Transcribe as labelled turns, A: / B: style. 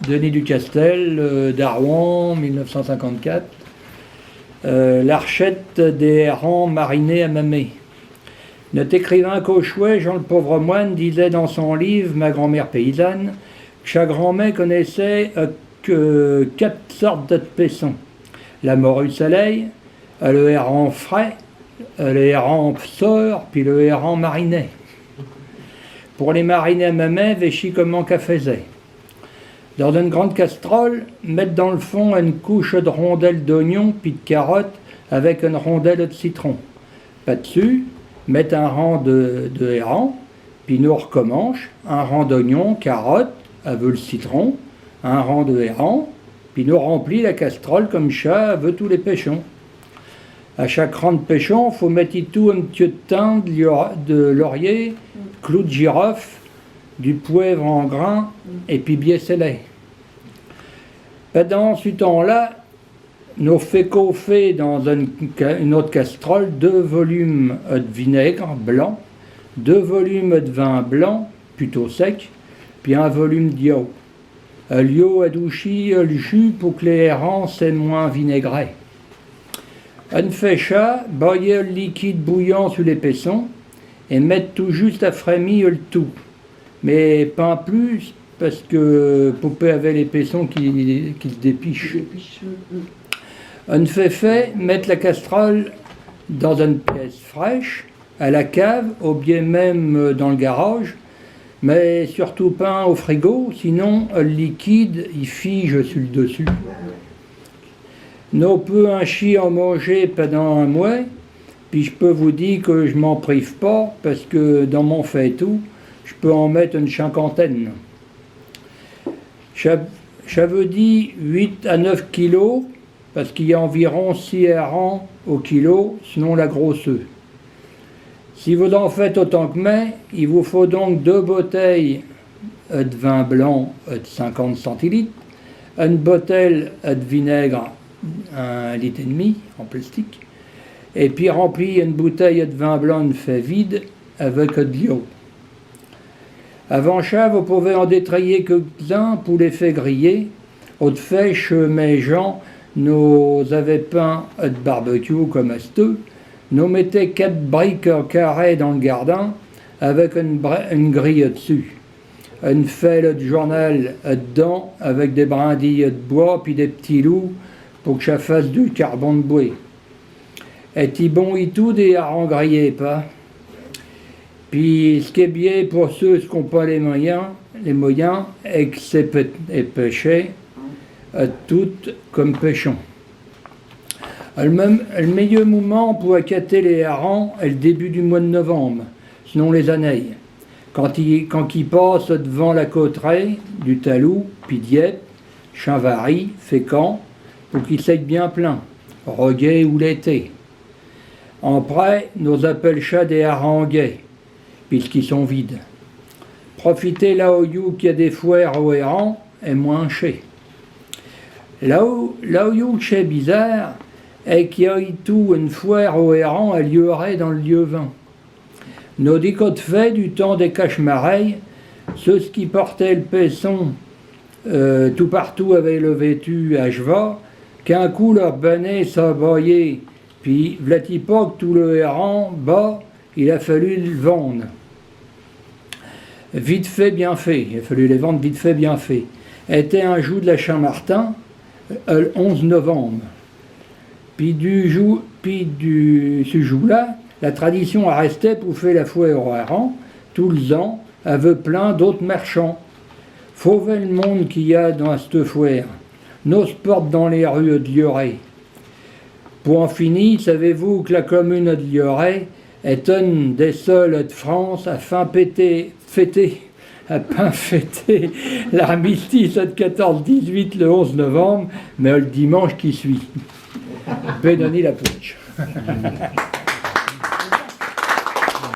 A: Denis Ducastel, d'Arrouan, 1954. L'archette des errants marinés à Mamé. Notre écrivain Cauchouet, Jean le pauvre moine, disait dans son livre Ma grand-mère paysanne que chaque grand-mère connaissait que 4 sortes de pessons. La morue soleil, le errant frais, le errant sort, puis le errant mariné. Pour les mariner à Mamé, véchis comment qu'elle faisait. Dans une grande casserole, mettre dans le fond une couche de rondelles d'oignon puis de carottes avec une rondelle de citron. Pas dessus, mettre un rang de errants, puis nous recommence, un rang d'oignon, carottes, avec le citron, un rang de errants, puis nous remplit la casserole comme ça veut tous les pêchons. À chaque rang de pêchon, il faut mettre tout un petit de thym, de laurier, clou de girofle, du poivre en grains et puis bien scellé. Pendant ce temps-là, nous fait chauffer dans une autre casserole 2 volumes de vinaigre blanc, 2 volumes de vin blanc, plutôt sec, puis un volume d'eau. L'eau adoucit le jus pour que les errants soient moins vinaigrés. On fait ça, bailler le liquide bouillant sur les pessons et mettre tout juste à frémir le tout. Mais pas plus, parce que Poupée avait les pessons qui se dépichent. On fait, mettre la casserole dans une pièce fraîche, à la cave, ou bien même dans le garage, mais surtout pas au frigo, sinon le liquide il fige sur le dessus. Nous peut un chien en manger pendant un mois, puis je peux vous dire que je m'en prive pas, parce que dans mon fait tout, je peux en mettre une 50aine. Ça veut dire 8 à 9 kilos, parce qu'il y a environ 6 errants au kilo, sinon la grosse œuf. Si vous en faites autant que moi, il vous faut donc 2 bouteilles de vin blanc de 50 centilitres, une bouteille de vinaigre 1,5 litre en plastique, et puis remplir une bouteille de vin blanc une fait vide avec de l'eau. Avant ça, vous pouvez en détrailler quelques-uns pour les faire griller. Au fait, chez mes gens, nous avaient peint de barbecue comme asteux. Nous mettons 4 briques carrées dans le gardin avec une grille dessus. Une fêle de journal dedans avec des brindilles de bois puis des petits loups pour que ça fasse du carbone de bois. Est-il bon et tout des harengs grillés, pas? Puis ce qui est bien pour ceux qui n'ont pas les moyens, est que c'est pêché tout comme pêchons. Le meilleur moment pour accater les harengs est le début du mois de novembre, sinon les années. Quand ils passent devant la côteraie du Talou, puis Dieppe, Chainvary, Fécamp, pour qu'ils soient bien pleins, roguet ou l'été. En près, nous appelons ça des harenguets, puisqu'ils sont vides. Profitez là où il y a des foires aux errants et moins chers. Là où c'est bizarre, est qu'il y a tout une foire aux errants à Lieuret dans le Lieuvin. Nos décotes fait du temps des cache-mareilles, ceux qui portaient le paisson tout partout avec le vêtu à cheval, qu'un coup leur bonnet s'aboyait, puis v'là-t-il pas que tout le errant bas, il a fallu le vendre. Vite fait, bien fait. Il a fallu les vendre vite fait, bien fait. Était un jour de la Saint-Martin, le 11 novembre. Puis ce jour-là, la tradition a resté pour faire la foire au errant, tout le temps, avec plein d'autres marchands. Faut voir le monde qu'il y a dans cette foire. Nos portes dans les rues de Lieuret. Pour en finir, savez-vous que la commune de Lieuret est une des seules de France à fêter l'armistice de 14-18 le 11 novembre, mais le dimanche qui suit. Pédoni la pouche.